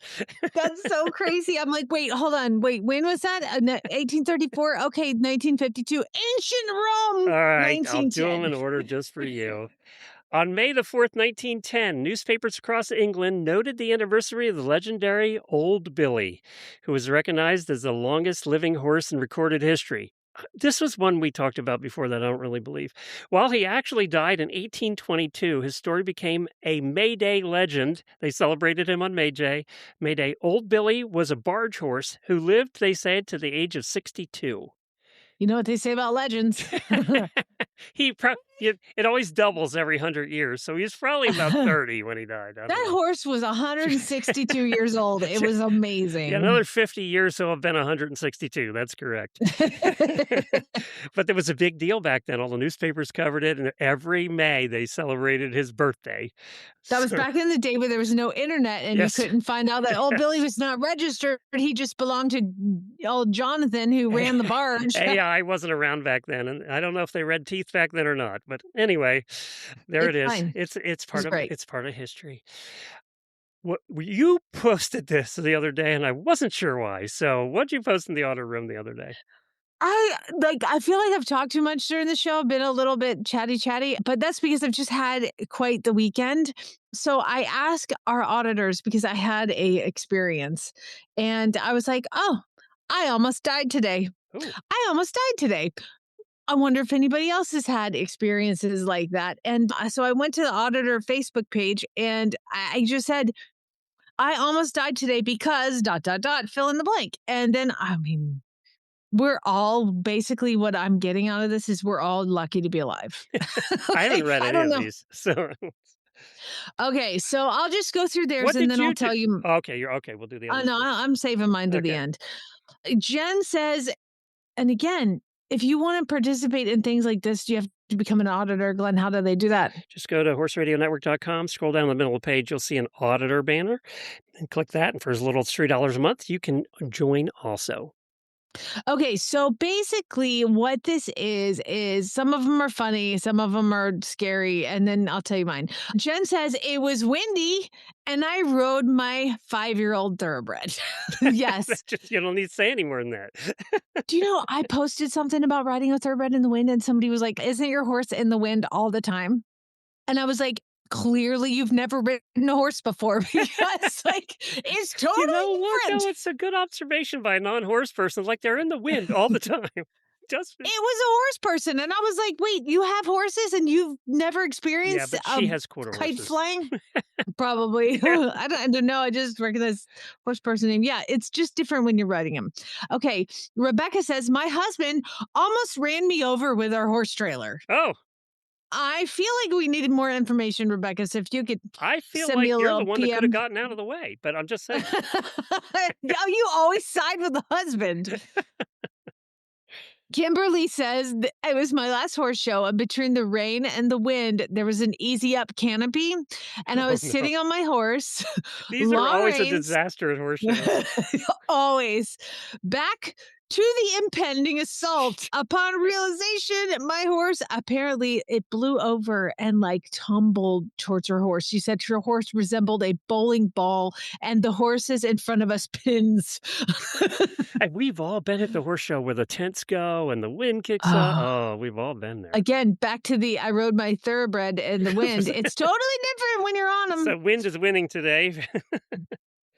That's so crazy. I'm like, wait, hold on. Wait, when was that? 1834? Okay, 1952. Ancient Rome. All right, 1910. I'll do them in order just for you. On May the 4th, 1910, newspapers across England noted the anniversary of the legendary Old Billy, who was recognized as the longest living horse in recorded history. This was one we talked about before that I don't really believe. While he actually died in 1822, his story became a May Day legend. They celebrated him on May Day. Old Billy was a barge horse who lived, they said, to the age of 62. You know what they say about legends? It always doubles every 100 years, so he was probably about 30 when he died. That horse was 162 years old. It was amazing. Yeah, another 50 years, so I've been 162. That's correct. But there was a big deal back then. All the newspapers covered it, and every May they celebrated his birthday. That was back in the day where there was no internet, and Yes. you couldn't find out that old Billy was not registered. He just belonged to old Jonathan, who ran the barge. AI wasn't around back then, and I don't know if they read teeth back then or not. But anyway, there it is. Fine. It's part of great. It's part of history. What you posted this the other day, and I wasn't sure why. So, what'd you post in the auto room the other day? I feel like I've talked too much during the show. I've been a little bit chatty, but that's because I've just had quite the weekend. So I asked our auditors because I had a experience, and I was like, "Oh, I almost died today. Ooh. I almost died today." I wonder if anybody else has had experiences like that. And so I went to the auditor Facebook page and I just said, I almost died today because ... fill in the blank. And then, we're all basically what I'm getting out of this is we're all lucky to be alive. I haven't read I any don't of know. these. So Okay, so I'll just go through theirs what and did then I'll you do? tell you. Okay, you're okay. We'll do the others No, first. I'm saving mine to the Okay. end. Jen says, and again, if you want to participate in things like this, do you have to become an auditor? Glenn, how do they do that? Just go to horseradionetwork.com, scroll down the middle of the page, you'll see an auditor banner, and click that. And for as little as $3 a month, you can join also. Okay, so basically what this is some of them are funny, some of them are scary, and then I'll tell you mine. Jen says, it was windy, and I rode my 5-year-old thoroughbred. Yes. You don't need to say any more than that. Do you know, I posted something about riding a thoroughbred in the wind, and somebody was like, isn't your horse in the wind all the time? And I was like, clearly you've never ridden a horse before because like it's totally You know what? different. No, it's a good observation by a non-horse person. Like they're in the wind all the time. Just It was a horse person, and I was like, wait, you have horses and you've never yeah, experienced but she has quarter kite horses. flying? Probably. I don't know. I just recognize horse person name. Yeah, it's just different when you're riding them. Okay, Rebecca says, my husband almost ran me over with our horse trailer. Oh, I feel like we needed more information, Rebecca. So if you could I feel send like me a you're the little one that could have PM. gotten out of the way, but I'm just saying. No, you always side with the husband. Kimberly says, it was my last horse show, and between the rain and the wind, there was an easy up canopy, and I Oh, was no. sitting on my horse. These are long always a reins. disaster at horse shows. Always. Back to the impending assault. Upon realization, my horse, apparently it blew over and like tumbled towards her horse. She said her horse resembled a bowling ball and the horses in front of us pins. And we've all been at the horse show where the tents go and the wind kicks up. Oh, we've all been there. Again, back to I rode my thoroughbred in the wind. It's totally different when you're on them. So wind is winning today.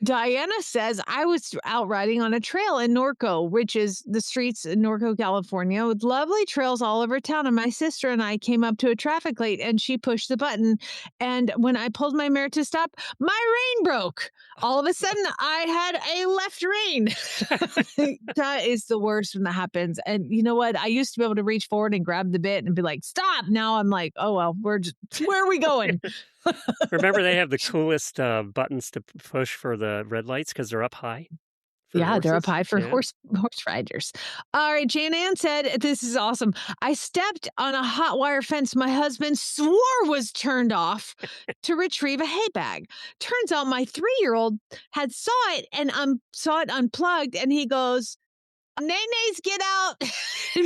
Diana says, I was out riding on a trail in Norco, which is the streets in Norco, California, with lovely trails all over town. And my sister and I came up to a traffic light and she pushed the button. And when I pulled my mare to stop, my rein broke. All of a sudden, I had a left rein. That is the worst when that happens. And you know what? I used to be able to reach forward and grab the bit and be like, stop. Now I'm like, oh, well, where are we going? Remember, they have the coolest buttons to push for the red lights because they're up high. Yeah, they're up high for Yeah. horse riders. All right, Jane Ann said, this is awesome. I stepped on a hot wire fence my husband swore was turned off to retrieve a hay bag. Turns out my 3-year-old had saw it saw it unplugged, and he goes, Nene, get out, and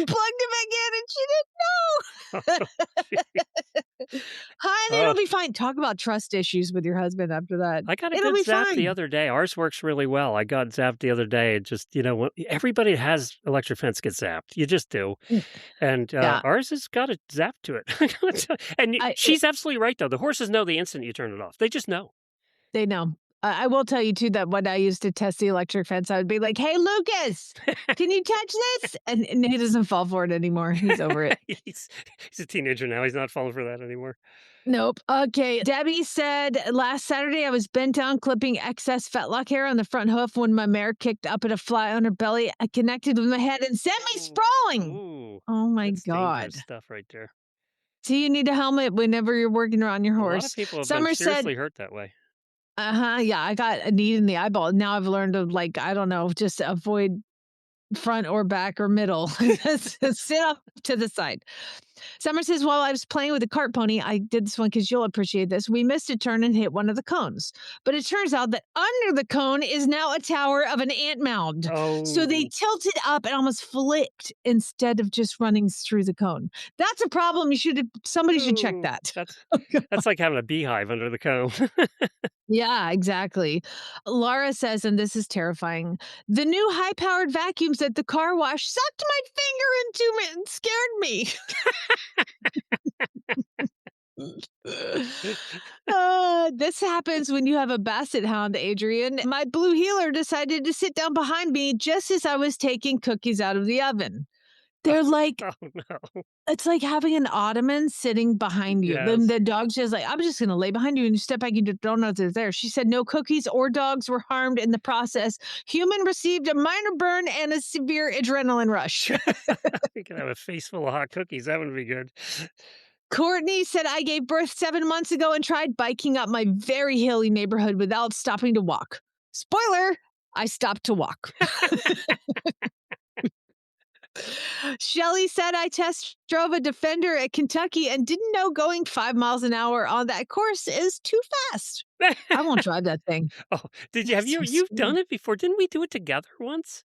plugged it back in, and she didn't know. Honey, it'll be fine. Talk about trust issues with your husband after that. I got a It'll good be zap fine. the other day. Ours works really well. I got zapped the other day. It just, everybody that has electric fence gets zapped. You just do. And Yeah. ours has got a zap to it. And she's absolutely right, though. The horses know the instant you turn it off. They just know. They know. I will tell you, too, that when I used to test the electric fence, I would be like, hey, Lucas, can you touch this? And he doesn't fall for it anymore. He's over it. He's a teenager now. He's not falling for that anymore. Nope. Okay. Debbie said, last Saturday, I was bent down clipping excess fetlock hair on the front hoof when my mare kicked up at a fly on her belly. I connected with my head and sent me sprawling. Ooh, Oh, my that's God. dangerous stuff right there. So you need a helmet whenever you're working around your A lot horse. of people have Summer been said, seriously hurt that way. yeah, I got a knee in the eyeball. Now I've learned to, I don't know, just avoid front or back or middle. Sit up to the side. Summer says, while I was playing with the cart pony, I did this one because you'll appreciate this. We missed a turn and hit one of the cones. But it turns out that under the cone is now a tower of an ant mound. Oh. So they tilted up and almost flipped instead of just running through the cone. That's a problem. Somebody should check that. That's like having a beehive under the cone. Yeah, exactly. Laura says, and this is terrifying, the new high-powered vacuums at the car wash sucked my finger into it and scared me. This happens when you have a basset hound, Adrian. My blue heeler decided to sit down behind me just as I was taking cookies out of the oven. They're like, Oh, no. it's like having an ottoman sitting behind you. Then Yes. the dog's just like, I'm just going to lay behind you and you step back and you don't know they're there. She said no cookies or dogs were harmed in the process. Human received a minor burn and a severe adrenaline rush. You could have a face full of hot cookies. That would be good. Courtney said, I gave birth 7 months ago and tried biking up my very hilly neighborhood without stopping to walk. Spoiler, I stopped to walk. Shelly said, I test drove a Defender at Kentucky and didn't know going 5 miles an hour on that course is too fast. I won't drive that thing. Oh, did you have It's so you've done scary. it before? Didn't we do it together once?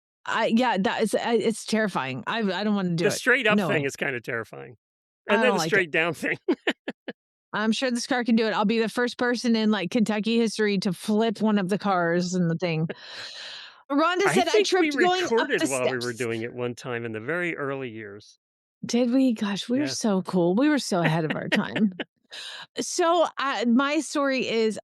Yeah, that is it's terrifying. I don't want to do The it. straight up No thing way. is kind of terrifying. I And then don't the like it. straight down thing. I'm sure this car can do it. I'll be the first person in like Kentucky history to flip one of the cars and the thing. Rhonda I said I think we tripped going up recorded the while we were steps. doing it one time in the very early years. Did we? Gosh, we were Yeah. so cool. We were so ahead of our time. So my story is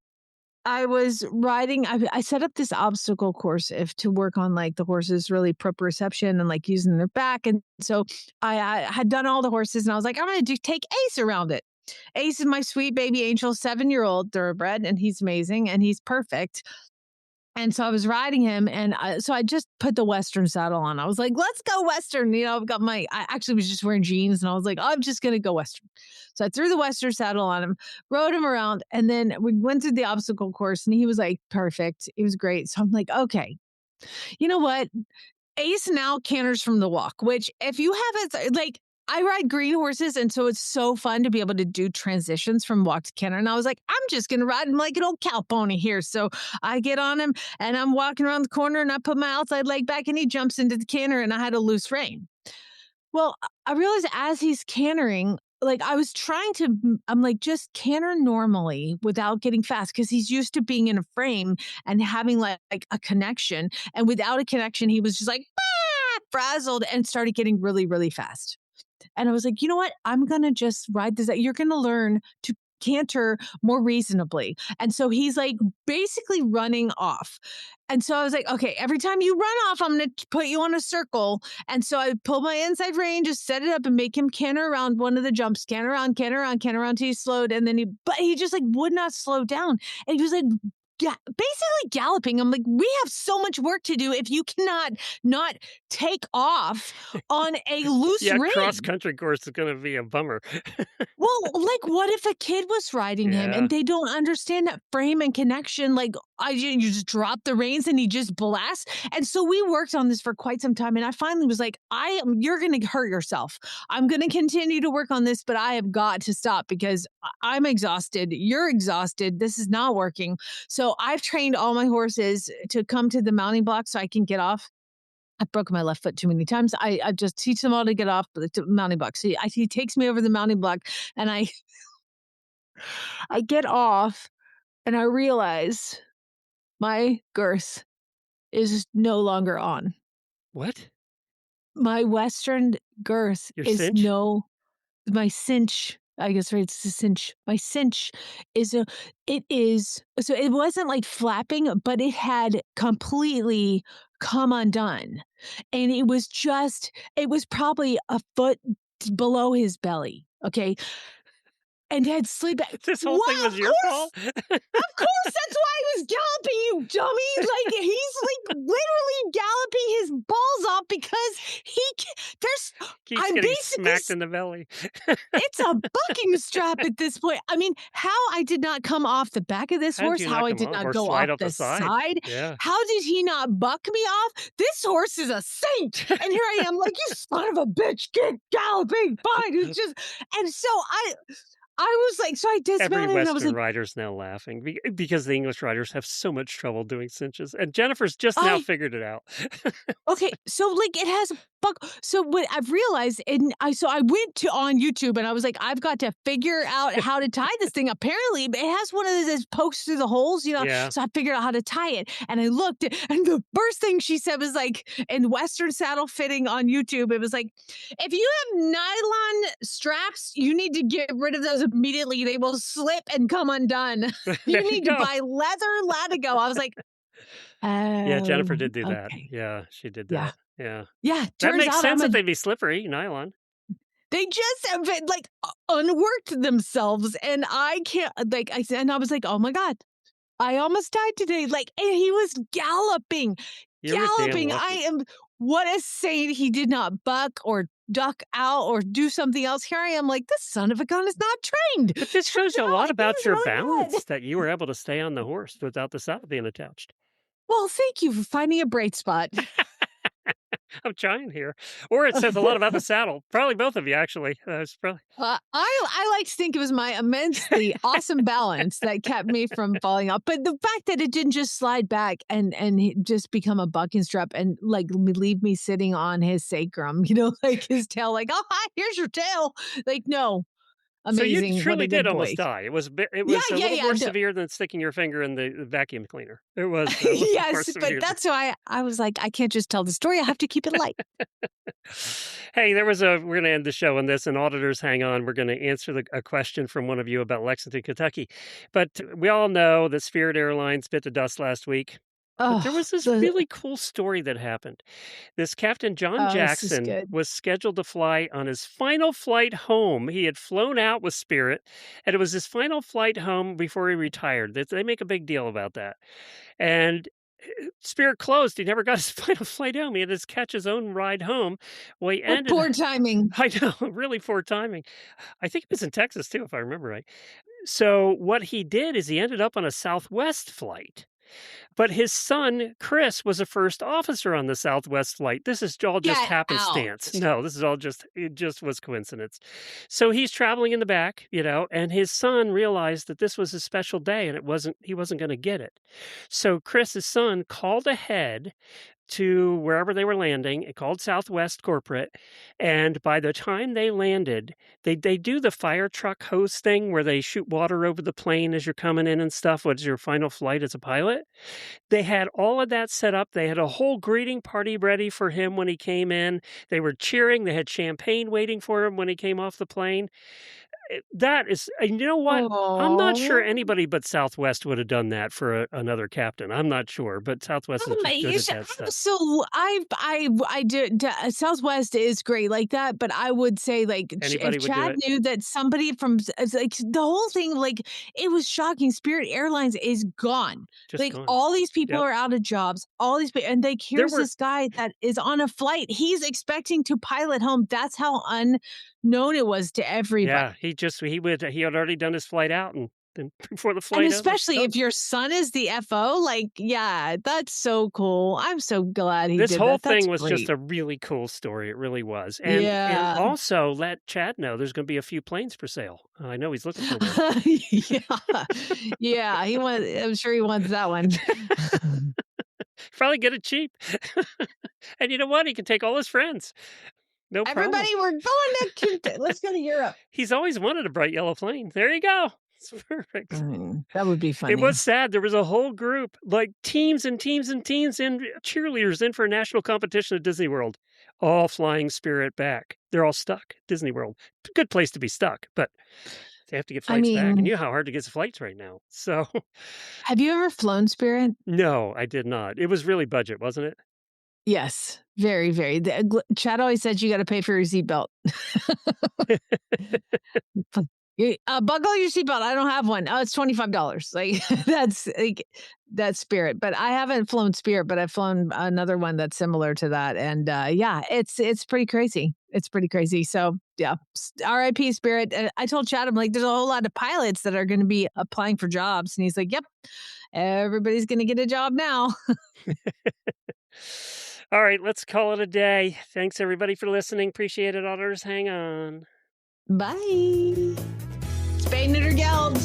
I was riding. I set up this obstacle course to work on like the horses' really proprioception and like using their back. And so I had done all the horses, and I was like, I'm going to take Ace around it. Ace is my sweet baby angel, 7-year-old thoroughbred, and he's amazing and he's perfect. And so I was riding him, and so I just put the Western saddle on. I was like, let's go Western. You know, I actually was just wearing jeans, and I was like, I'm just going to go Western. So I threw the Western saddle on him, rode him around, and then we went through the obstacle course, and he was like, perfect. It was great. So I'm like, okay, you know what? Ace now canters from the walk, which if you haven't, like, I ride green horses, and so it's so fun to be able to do transitions from walk to canter. And I was like, I'm just going to ride him like an old cow pony here. So I get on him, and I'm walking around the corner, and I put my outside leg back, and he jumps into the canter, and I had a loose rein. Well, I realized as he's cantering, like I was trying to, I'm like, just canter normally without getting fast because he's used to being in a frame and having like a connection. And without a connection, he was just like, frazzled and started getting really, really fast. And I was like, you know what? I'm going to just ride this. You're going to learn to canter more reasonably. And so he's like basically running off. And so I was like, okay, every time you run off, I'm going to put you on a circle. And so I pulled my inside rein, just set it up and make him canter around one of the jumps, canter around till he slowed. And then but he just like would not slow down. And he was like, basically galloping. I'm like, we have so much work to do if you cannot not take off on a loose Yeah, rein. cross country course is going to be a bummer. Well, like, what if a kid was riding him Yeah. and they don't understand that frame and connection? Like, you just drop the reins and he just blasts. And so we worked on this for quite some time. And I finally was like, you're going to hurt yourself. I'm going to continue to work on this, but I have got to stop because I'm exhausted. You're exhausted. This is not working. So I've trained all my horses to come to the mounting block so I can get off. I've broken my left foot too many times. I just teach them all to get off the mounting block. So he takes me over the mounting block, and I get off, and I realize my girth is no longer on. What? My Western girth Your is cinch? my cinch. I guess right, it's the cinch. My cinch so it wasn't like flapping, but it had completely come undone. And it was probably a foot below his belly. Okay. And had slid back. This whole thing was your fault? Of course, that's why I was galloping, you dummy. Like, he's like literally galloping his balls off because Keeps I'm getting basically smacked in the belly. it's a bucking strap at this point. I mean, how I did not come off the back of this How'd horse, you how knock I him did off? not Or go slide off off the the side? side. Yeah. How did he not buck me off? This horse is a saint. And here I am, like, you son of a bitch, get galloping. Fine. It's just, and so I was like, so I Every dismounted and I was Western like, rider's now laughing because the English riders have so much trouble doing cinches. And Jennifer's just now figured it out. okay, so like it has so what I've realized, and I went on YouTube and I was like, I've got to figure out how to tie this thing. Apparently, it has one of those pokes through the holes, you know. Yeah. So I figured out how to tie it, and I looked, and the first thing she said was like, in Western saddle fitting on YouTube, it was like, if you have nylon straps, you need to get rid of those immediately. They will slip and come undone. You need to buy leather latigo. I was like, Yeah, Jennifer did do that. okay. Yeah, she did Yeah. that. Yeah. Yeah, That turns makes out sense that they'd be slippery, nylon. they just have been, like, unworked themselves, and I can't, like, I was like, "Oh my god, I almost died today," like, and he was galloping, You were damn galloping. lucky. What a saint he did not buck or duck out or do something else. Here I am like, "This son of a gun is not trained." But this shows you a Turns lot out about he's your really good. balance, that you were able to stay on the horse without the saddle being attached. Well, thank you for finding a bright spot. I'm trying here. Or it says a lot about the saddle. Probably both of you, actually. It's probably I like to think it was my immensely awesome balance that kept me from falling off. But the fact that it didn't just slide back and just become a bucking strap and like leave me sitting on his sacrum, like his tail, like, oh hi, here's your tail. Like, no, So you amazing, what truly a good did boy. almost die. It was Yeah, a yeah, little yeah. more No. severe than sticking your finger in the vacuum cleaner. It was a little more Yes, severe. but that's why I was like, I can't just tell the story. I have to keep it light. Hey, we're going to end the show on this, and auditors, hang on. We're going to answer a question from one of you about Lexington, Kentucky. But we all know that Spirit Airlines bit the dust last week. But there was this really cool story that happened. This Captain John this is Jackson good. was scheduled to fly on his final flight home. He had flown out with Spirit, and it was his final flight home before he retired. They make a big deal about that. And Spirit closed. He never got his final flight home. He had to catch his own ride home. Well, he ended. Poor timing. I know, really poor timing. I think it was in Texas too, if I remember right. So what he did is he ended up on a Southwest flight. But his son, Chris, was a first officer on the Southwest flight. This is all just Get happenstance. out. No, this is all it just was coincidence. So he's traveling in the back, and his son realized that this was a special day and he wasn't going to get it. So Chris's son called ahead to wherever they were landing. It called Southwest Corporate. And by the time they landed, they do the fire truck hose thing where they shoot water over the plane as you're coming in and stuff. What's your final flight as a pilot? They had all of that set up. They had a whole greeting party ready for him when he came in. They were cheering. They had champagne waiting for him when he came off the plane. That is, you know what? I'm not sure anybody but Southwest would have done that for another captain. I'm not sure, but Southwest is just good at that stuff. So I did. Southwest is great like that, but I would say like Anybody if would do Chad it. knew that somebody from like the whole thing, like it was shocking. Spirit Airlines is gone. Just like gone. all these people Yep. are out of jobs. All these people, and like here's were- this guy that is on a flight. He's expecting to pilot home. That's how unknown it was to everybody. Yeah, he had already done his flight out, and then before the flight And out, especially if your son is the FO, like, yeah, that's so cool. I'm so glad he this did whole that. That's thing was just great. a really cool story. It really was. And Yeah. also let Chad know there's going to be a few planes for sale. I know he's looking for one. Yeah, I'm sure he wants that one. Probably get it cheap. And you know what? He can take all his friends. No problem. Everybody, we're going to let's go to Europe. He's always wanted a bright yellow plane. There you go. It's perfect. That would be funny. It was sad. There was a whole group, like teams and teams and teams and cheerleaders in for a national competition at Disney World, all flying Spirit back. They're all stuck at Disney World. Good place to be stuck, but they have to get flights back. And you know how hard to get flights right now. So, have you ever flown Spirit? No, I did not. It was really budget, wasn't it? Yes, very, very. Chad always said you got to pay for your seatbelt. Buckle your seatbelt. I don't have one. Oh, it's $25. Like that's Spirit. But I haven't flown Spirit, but I've flown another one that's similar to that. And yeah, it's pretty crazy. It's pretty crazy. So yeah, R.I.P. Spirit. I told Chad, I'm like, there's a whole lot of pilots that are going to be applying for jobs, and he's like, yep, everybody's going to get a job now. All right, let's call it a day. Thanks everybody for listening. Appreciate it, auditors. Hang on. Bye. Spay, neuter, geld.